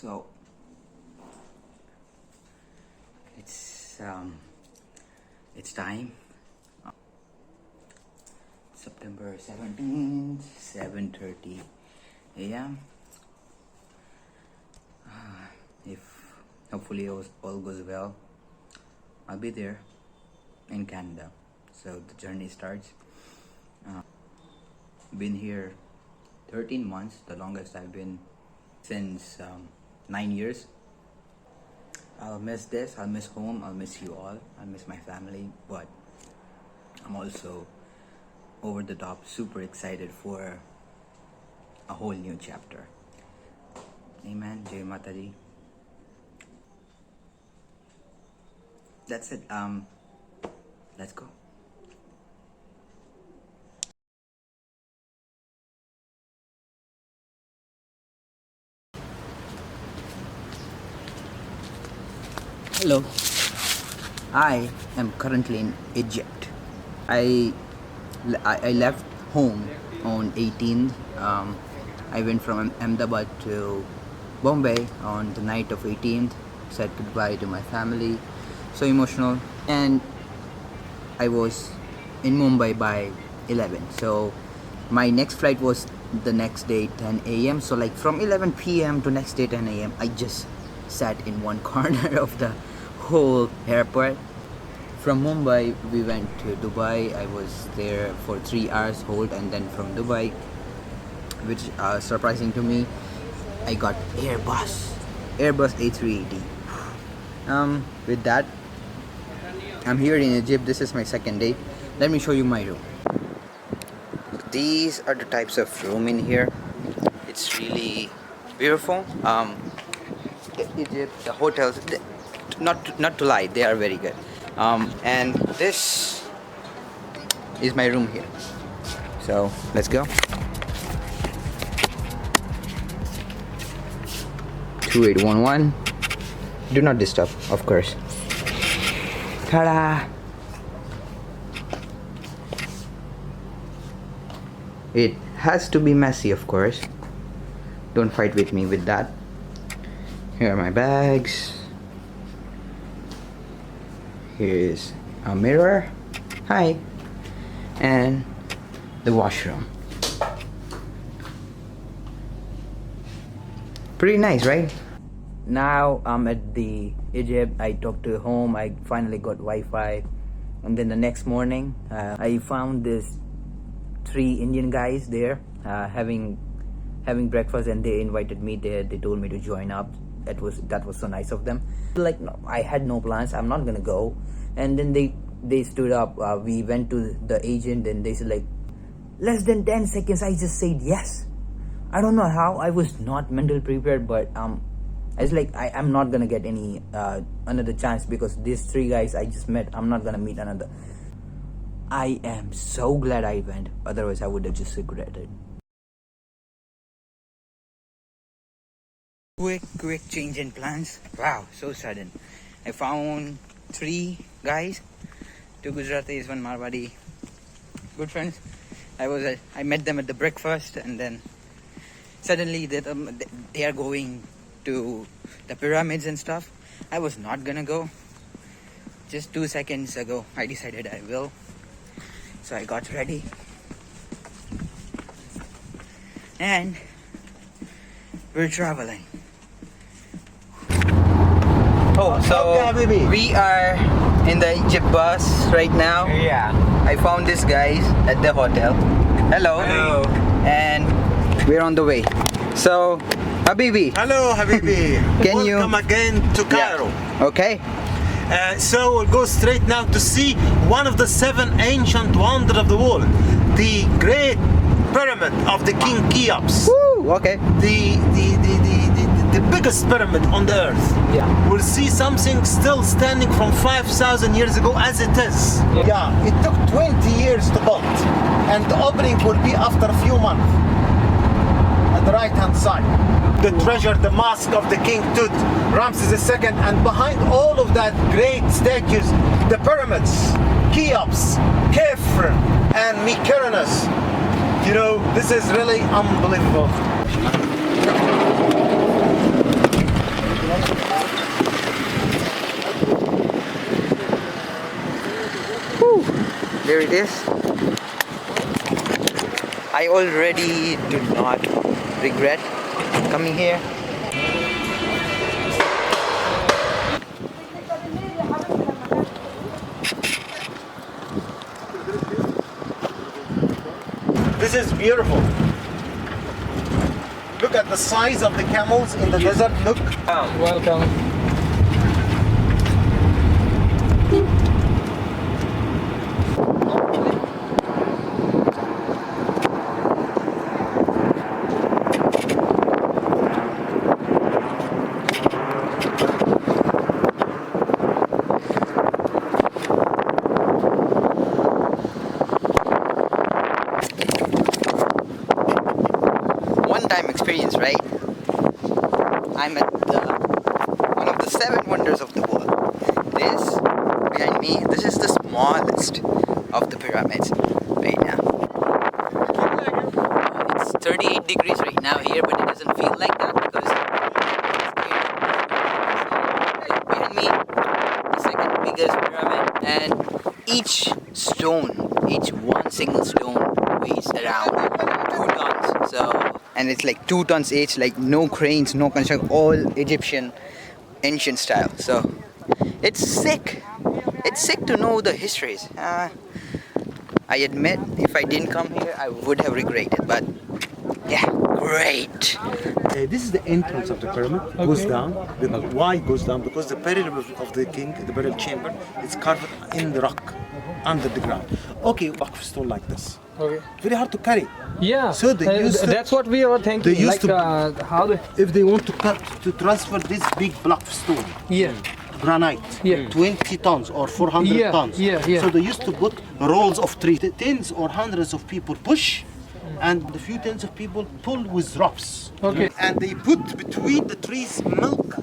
So it's time. September 17th, 7:30 a.m. If hopefully all goes well, I'll be there in Canada. So the journey starts. Been here 13 months, the longest I've been since 9 years. I'll miss this, I'll miss home, I'll miss you all, I'll miss my family, but I'm also over the top super excited for a whole new chapter. Amen. Jai Mataji. That's it. Let's go. Hello. I am currently in Egypt. I left home on 18th. I went from Ahmedabad to Bombay on the night of 18th. Said goodbye to my family. So emotional. And I was in Mumbai by 11. So my next flight was the next day 10 a.m. So like from 11 p.m. to next day 10 a.m. I just sat in one corner of the whole airport. From Mumbai we went to Dubai. I was there for 3 hours hold, and then from Dubai, which surprising to me, I got Airbus A380. With that, I'm here in Egypt. This is my second day. Let me show you my room. These are the types of room in here. It's really beautiful. Egypt, the hotels, not to lie, they are very good. And this is my room here. So let's go. 2811. Do not disturb, of course. Ta-da! It has to be messy, of course. Don't fight with me with that. Here are my bags. Here is a mirror. Hi. And the washroom. Pretty nice, right? Now I'm at the Egypt. I talked to home. I finally got Wi-Fi. And then the next morning, I found this 3 Indian guys there having breakfast, and they invited me there. They told me to join up. That was so nice of them. Like, no, I had no plans. I'm not gonna go. And then they stood up. We went to the agent, and they said like, less than 10 seconds. I just said yes. I don't know how. I was not mentally prepared, but I was like, I'm not gonna get any another chance, because these 3 guys I just met, I'm not gonna meet another. I am so glad I went. Otherwise, I would have just regretted. Quick change in plans. Wow, so sudden. I found 3 guys, 2 Gujaratis, 1 Marwadi, good friends. I met them at the breakfast, and then suddenly they are going to the pyramids and stuff. I was not gonna go. Just 2 seconds ago, I decided I will. So I got ready, and we're traveling. Oh, so we are in the Egypt bus right now. Yeah. I found these guys at the hotel. Hello. Hello. And we're on the way. So, Habibi. Hello, Habibi. Can you Welcome again to Cairo. Yeah. Okay. So we'll go straight now to see one of the 7 ancient wonders of the world, the Great Pyramid of the King Cheops. Woo, okay. The biggest pyramid on the earth. Yeah. We'll see something still standing from 5,000 years ago as it is. Yeah, it took 20 years to build, and the opening will be after a few months. At the right hand side, the treasure, the mosque of the King Tut, Ramses II, and behind all of that great statues, the pyramids, Cheops, Khafre, and Mykonos. You know, this is really unbelievable. Whew. There it is. I already do not regret coming here. This is beautiful. Look at the size of the camels in the desert. Look. Welcome. One-time experience, right? I'm at one of the 7 wonders of the world. This behind me, this is the smallest of the pyramids right now. It's 38 degrees right now here, but it doesn't feel like that because behind me, the second biggest pyramid, and each one single stone weighs around 2 tons. So, and it's like 2 tons each, like no cranes, no construction, all Egyptian ancient style. So it's sick. It's sick to know the histories. I admit, if I didn't come here, I would have regretted. But yeah, great. This is the entrance of the pyramid. It goes down. Why it goes down? Because the burial of the king, the burial chamber, is carved in the rock, under the ground. Okay, waqf stone like this. Okay. Very hard to carry. Yeah. So they used to- that's what we were thinking. They used like, how they. If they want to transfer this big block of stone, Yeah. granite, Yeah. 20 tons or 400 Yeah, tons. yeah, yeah. So they used to put rolls of trees. Tens or hundreds of people push, and a few tens of people pull with ropes. Okay. And they put between the trees milk.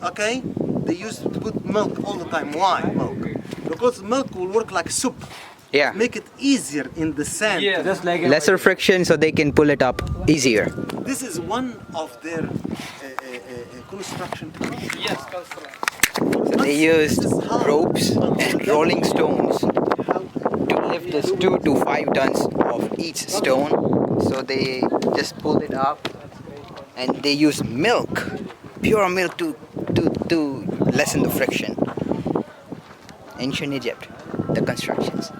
Okay? They used to put milk all the time. Why milk? Because milk will work like soup. Yeah. Make it easier in the sand. Yeah, just like Lesser friction so they can pull it up easier. This is one of their construction techniques. Yes. So they used ropes and rolling stones to lift this 2 to 5 tons of each stone. So they just pulled it up, and they used milk, pure milk, to lessen the friction. Ancient Egypt, the constructions,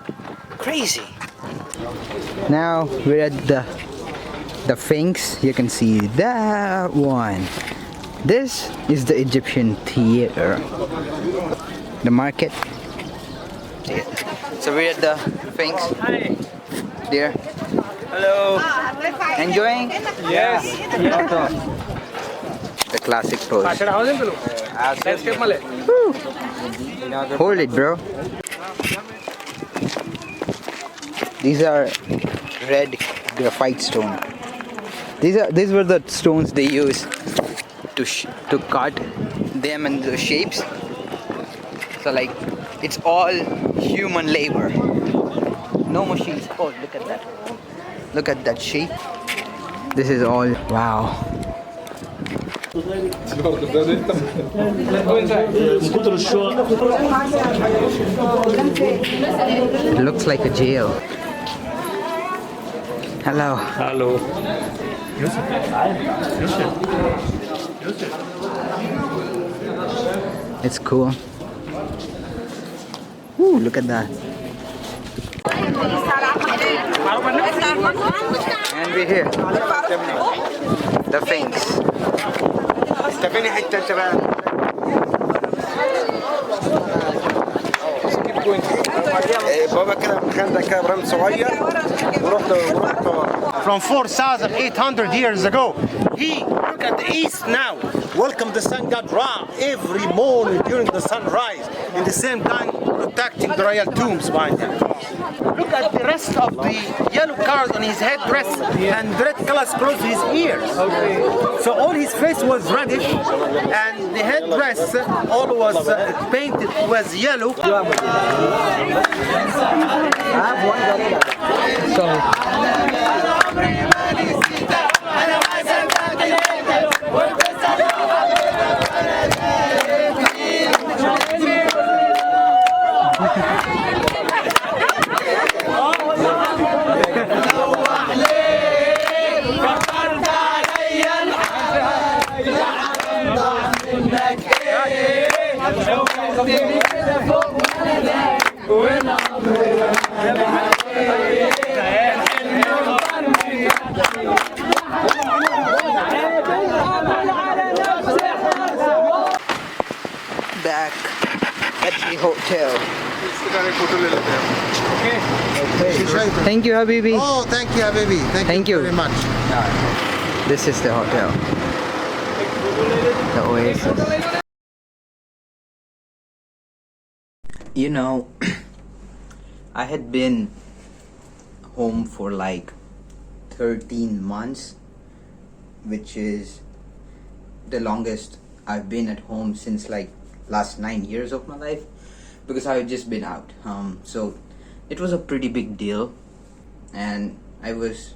crazy. Now we're at the Sphinx. You can see that one. This is the Egyptian theater. The market. So we're at the Sphinx. Hi. There. Hello. Enjoying? Yes. The classic pose. Hold it, bro. These are red graphite stone. These were the stones they used to cut them in the shapes. So like, it's all human labor. No machines. Oh, look at that. Look at that shape. This is all, wow. Let's go inside. It looks like a jail. Hello. Hello. It's cool. Ooh, look at that. And we're here. The Sphinx. From 4,800 years ago. He, look at the east now, welcome the sun god Ra every morning during the sunrise, in the same time protecting the royal tombs behind him. Look at the rest of the yellow card on his headdress and red colors across his ears. So all his face was reddish and the headdress all was painted was yellow. Back at the hotel. Thank you, Habibi. Oh, thank you, Habibi. Thank you. Very much. This is the hotel. The Oasis. You know, I had been home for like 13 months, which is the longest I've been at home since like last 9 years of my life, because I've just been out. So it was a pretty big deal, and I was,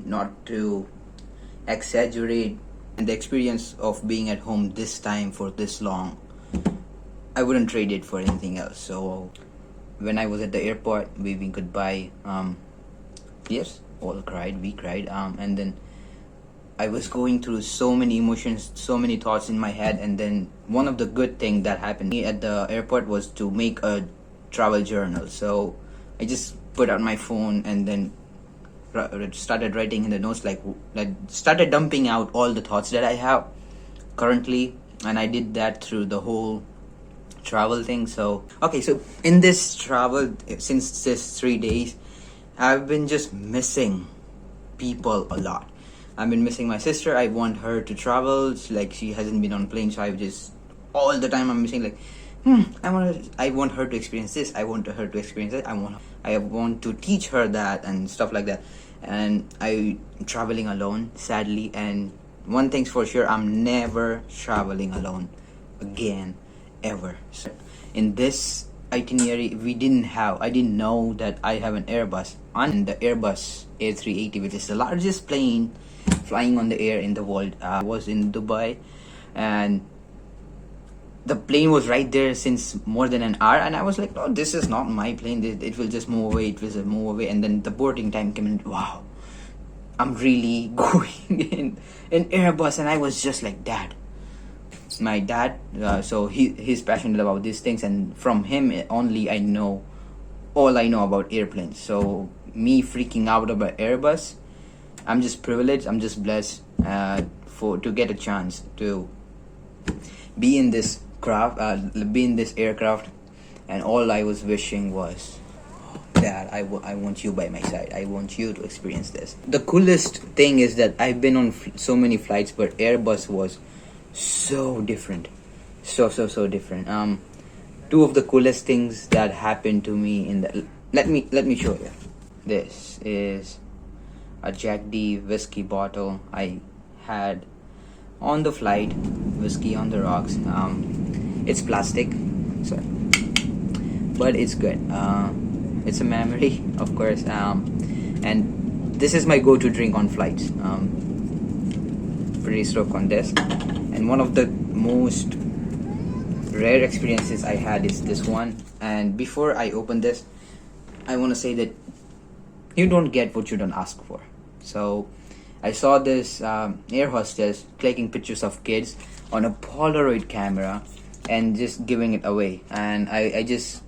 not to exaggerate, the experience of being at home this time for this long, I wouldn't trade it for anything else. So when I was at the airport waving goodbye, yes, all cried, we cried, and then I was going through so many emotions, so many thoughts in my head, and then one of the good things that happened at the airport was to make a travel journal. So I just put out my phone and then started writing in the notes, like started dumping out all the thoughts that I have currently, and I did that through the whole travel thing. So okay, so in this travel, since this 3 days, I've been just missing people a lot. I've been missing my sister. I want her to travel. Like, she hasn't been on plane, so I just all the time I'm missing, like, I want her to experience this. I want her to experience it. I want to teach her that and stuff like that. And I'm traveling alone, sadly. And one thing's for sure, I'm never traveling alone again, ever. So in this itinerary, I didn't know that I have an Airbus. On the Airbus A380, which is the largest plane flying on the air in the world. I was in Dubai, and the plane was right there since more than an hour, and I was like, no, this is not my plane. It will just move away. It will just move away. And then the boarding time came in. Wow, I'm really going in Airbus. And I was just like, Dad. My dad, so he's passionate about these things, and from him only all I know about airplanes. So me freaking out about Airbus, I'm just privileged, I'm just blessed to get a chance to be in this aircraft, and all I was wishing was, Dad, I want you by my side. I want you to experience this. The coolest thing is that I've been on so many flights, but Airbus was so different, so different. Two of the coolest things that happened to me in the let me show you. This is a Jack D whiskey bottle I had on the flight. Whiskey on the rocks. It's plastic, so, but it's good. It's a memory, of course. And this is my go-to drink on flights. Pretty stoked on this. And one of the most rare experiences I had is this one. And before I open this, I want to say that you don't get what you don't ask for. So I saw this air hostess taking pictures of kids on a Polaroid camera and just giving it away. And I just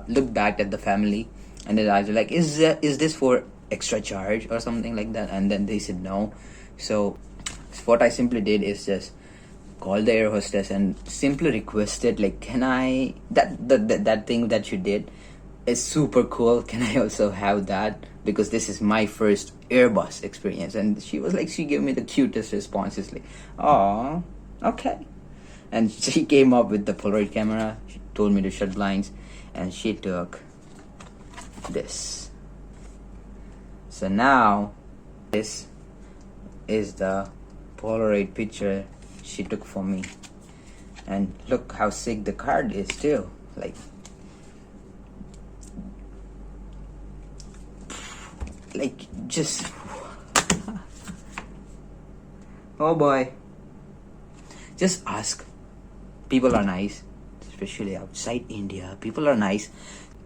looked back at the family, and then I was like, is this for extra charge or something like that? And then they said no. So what I simply did is just call the air hostess and simply requested, like, can I that thing that you did is super cool, can I also have that, because this is my first Airbus experience. And she was like, she gave me the cutest response. It's like, oh, okay. And she came up with the Polaroid camera. She told me to shut blinds, and she took this. So now this is the Polaroid picture she took for me, and look how sick the card is too. Like just oh boy, just ask. People are nice, especially outside India. People are nice,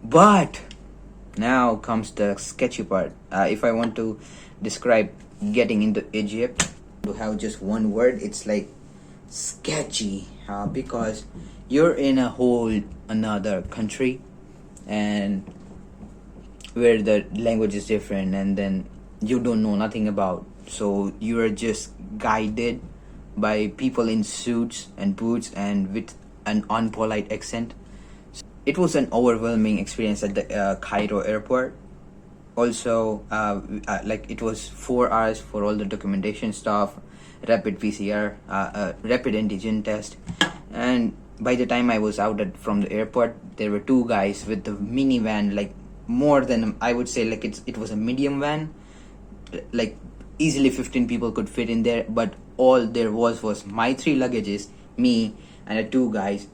but now comes the sketchy part. If I want to describe getting into Egypt, to have just one word, it's like sketchy, because you're in a whole another country, and where the language is different and then you don't know nothing about, so you are just guided by people in suits and boots and with an unpolite accent. It was an overwhelming experience at the Cairo airport. Also, like it was 4 hours for all the documentation stuff, rapid PCR, rapid antigen test, and by the time I was out from the airport, there were two guys with the minivan, like more than, I would say, like it was a medium van, like easily 15 people could fit in there, but all there was my 3 luggages, me, and the 2 guys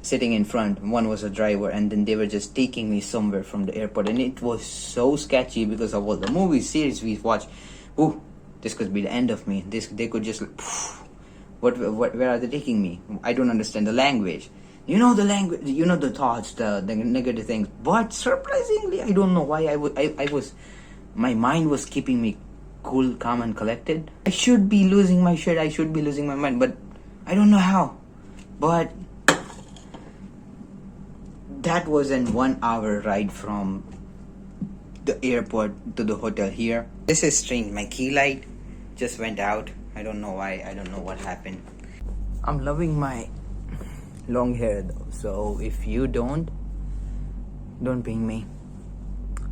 sitting in front. One was a driver, and then they were just taking me somewhere from the airport, and it was so sketchy because of all the movies, series we watched. Ooh, this could be the end of me. They could just like, where are they taking me? I don't understand the language. You know the language, you know the thoughts, the negative things. But surprisingly, I don't know why I was, my mind was keeping me cool, calm, and collected. I should be losing my shit. I should be losing my mind, but I don't know how. But that was an 1 hour ride from the airport to the hotel here. This is strange. My key light just went out. I don't know why. I don't know what happened. I'm loving my long hair though. So if you don't ping me.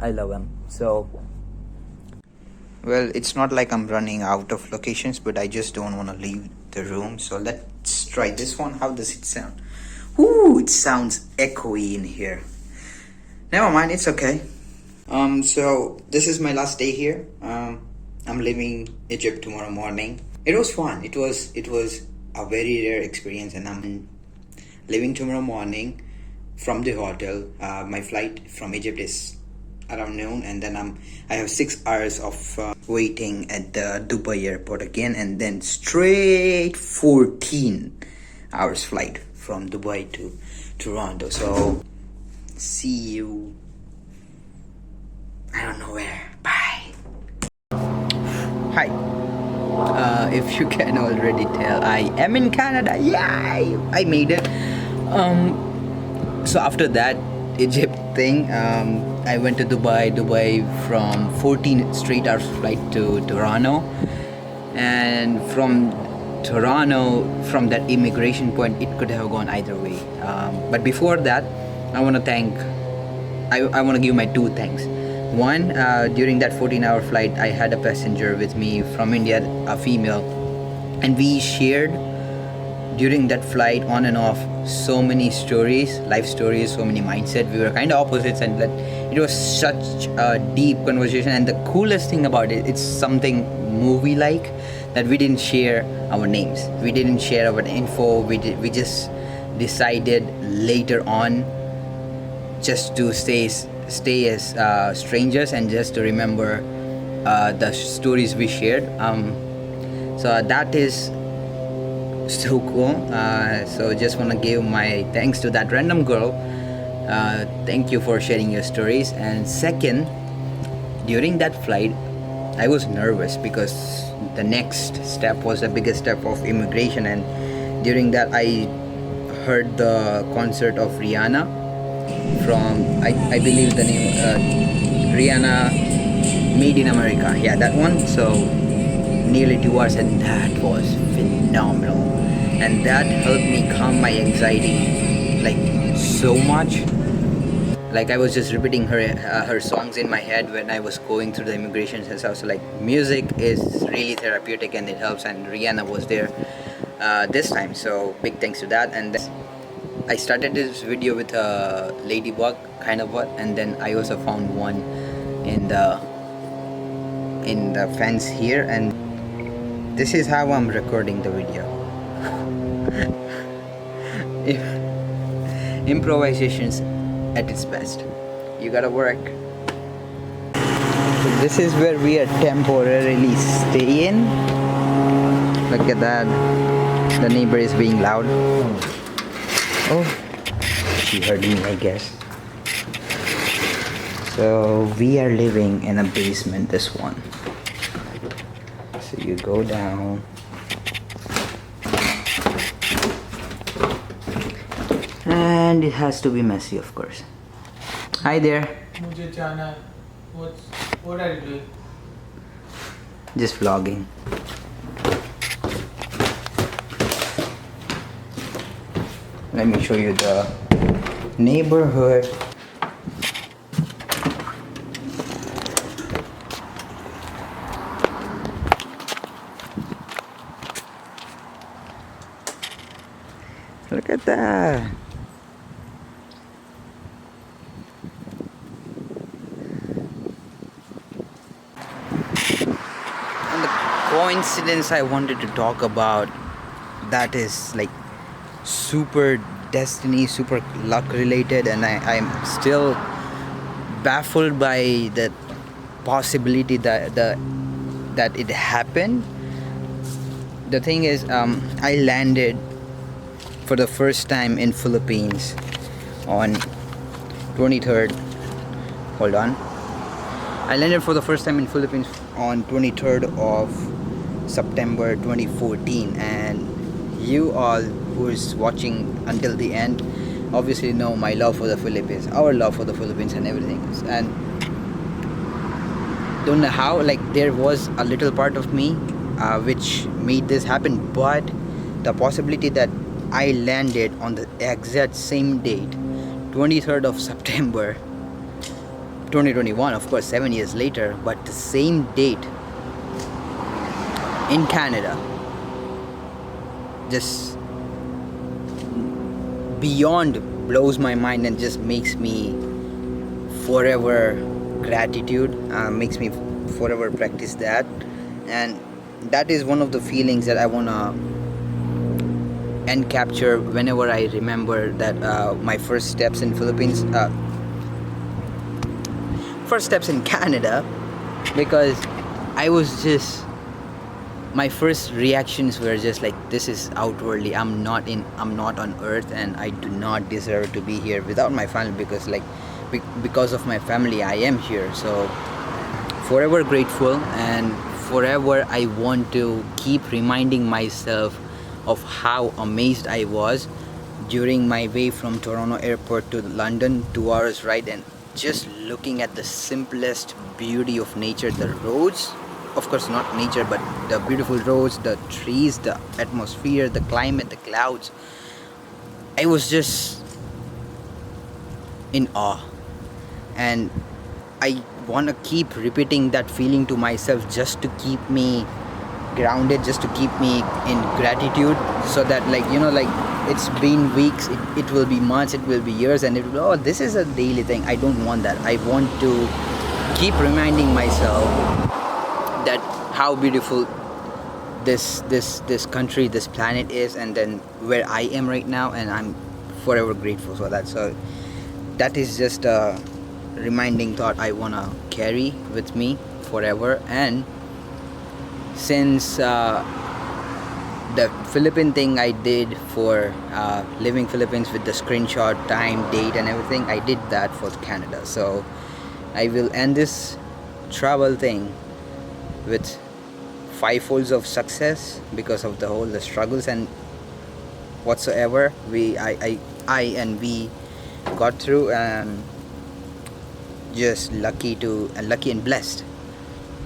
I love them. So, well, it's not like I'm running out of locations, but I just don't want to leave the room. So let's try this one. How does it sound? Ooh, it sounds echoey in here. Never mind, it's okay. So this is my last day here. I'm leaving Egypt tomorrow morning. It was fun. It was a very rare experience, and I'm leaving tomorrow morning from the hotel. My flight from Egypt is around noon, and then I have 6 hours of waiting at the Dubai airport again, and then straight 14 hours flight from Dubai to Toronto. So see you, I don't know where. Bye. Hi. If you can already tell, I am in Canada. Yay! I made it. So after that Egypt thing, I went to Dubai from 14 straight hours flight to Toronto, and from Toronto, from that immigration point, it could have gone either way. But before that, I want to give my 2 thanks. One, during that 14-hour flight, I had a passenger with me from India, a female, and we shared during that flight on and off so many stories, life stories, so many mindset. We were kind of opposites, and it was such a deep conversation. And the coolest thing about it, it's something movie-like, that we didn't share our names, we didn't share our info. We just decided later on just to stay as strangers and just to remember the stories we shared. So that is so cool. So just want to give my thanks to that random girl. Thank you for sharing your stories. And second, during that flight, I was nervous because the next step was the biggest step of immigration, and during that I heard the concert of Rihanna from, I believe the name, Rihanna Made in America. Yeah, that one. So nearly 2 hours, and that was phenomenal, and that helped me calm my anxiety like so much. Like I was just repeating her songs in my head when I was going through the immigration and stuff. So like music is really therapeutic and it helps, and Rihanna was there this time. So big thanks to that. And then I started this video with a ladybug kind of what, and then I also found one in the fence here, and this is how I'm recording the video. Improvisations at its best. You gotta work. So this is where we are temporarily staying. Look at that. The neighbor is being loud. Oh, she heard me, I guess. So we are living in a basement, this one. So you go down. And it has to be messy, of course. Hi there. What are you doing? Just vlogging. Let me show you the neighborhood. Look at that. And the coincidence I wanted to talk about, that is like super destiny, super luck related, and I'm still baffled by the possibility that it happened. The thing is, I landed for the first time in Philippines on 23rd. Hold on. I landed for the first time in Philippines on 23rd of September 2014, and you all who is watching until the end obviously know my love for the Philippines, our love for the Philippines and everything. And don't know how, like, there was a little part of me which made this happen, but the possibility that I landed on the exact same date, 23rd of September 2021, of course 7 years later, but the same date in Canada, just beyond blows my mind and just makes me forever gratitude, makes me forever practice that. And that is one of the feelings that I wanna and capture whenever I remember that my first steps in Philippines, first steps in Canada, because I was just, my first reactions were just like, this is outwardly, I'm not on earth, and I do not deserve to be here without my family, because like because of my family I am here. So forever grateful, and forever I want to keep reminding myself of how amazed I was during my way from Toronto airport to London, 2 hours ride, and just looking at the simplest beauty of nature, the roads, of course not nature, but the beautiful roads, the trees, the atmosphere, the climate, the clouds. I was just in awe, and I want to keep repeating that feeling to myself, just to keep me grounded, just to keep me in gratitude, so that, like, you know, like, it's been weeks, it will be months, it will be years, and it will, oh, this is a daily thing. I don't want that. I want to keep reminding myself that how beautiful this country, this planet is, and then where I am right now, and I'm forever grateful for that. So that is just a reminding thought I want to carry with me forever. And since the Philippine thing I did for living Philippines with the screenshot, time, date and everything, I did that for Canada. So I will end this travel thing with 5 folds of success, because of the struggles and whatsoever I and we got through, and just lucky and blessed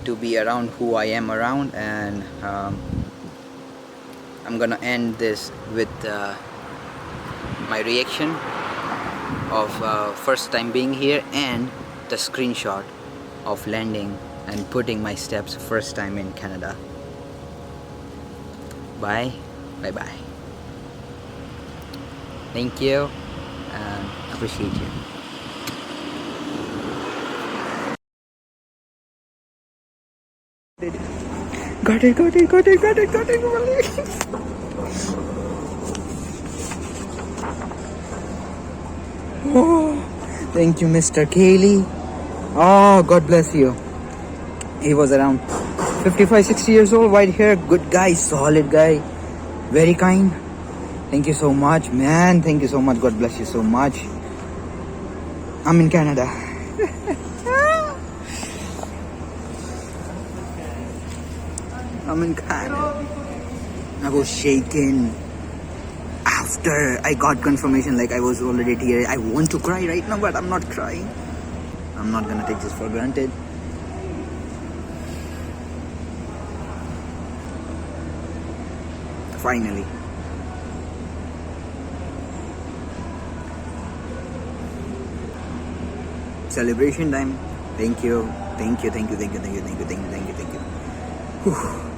to be around who I am around. And I'm gonna end this with my reaction of first time being here, and the screenshot of landing and putting my steps first time in Canada. Bye bye. Thank you, and appreciate you. Got it. Oh, thank you, Mr. Cayley. Oh, God bless you. He was around 55-60 years old, white hair, good guy, solid guy, very kind. Thank you so much, man. Thank you so much. God bless you so much. I'm in Canada. I'm in Canada. I was shaken after I got confirmation, like I was already teary. I want to cry right now, but I'm not crying. I'm not gonna take this for granted. Finally. Celebration time. Thank you. Thank you. Thank you. Thank you. Thank you. Thank you. Thank you. Thank you. Thank you. Whew.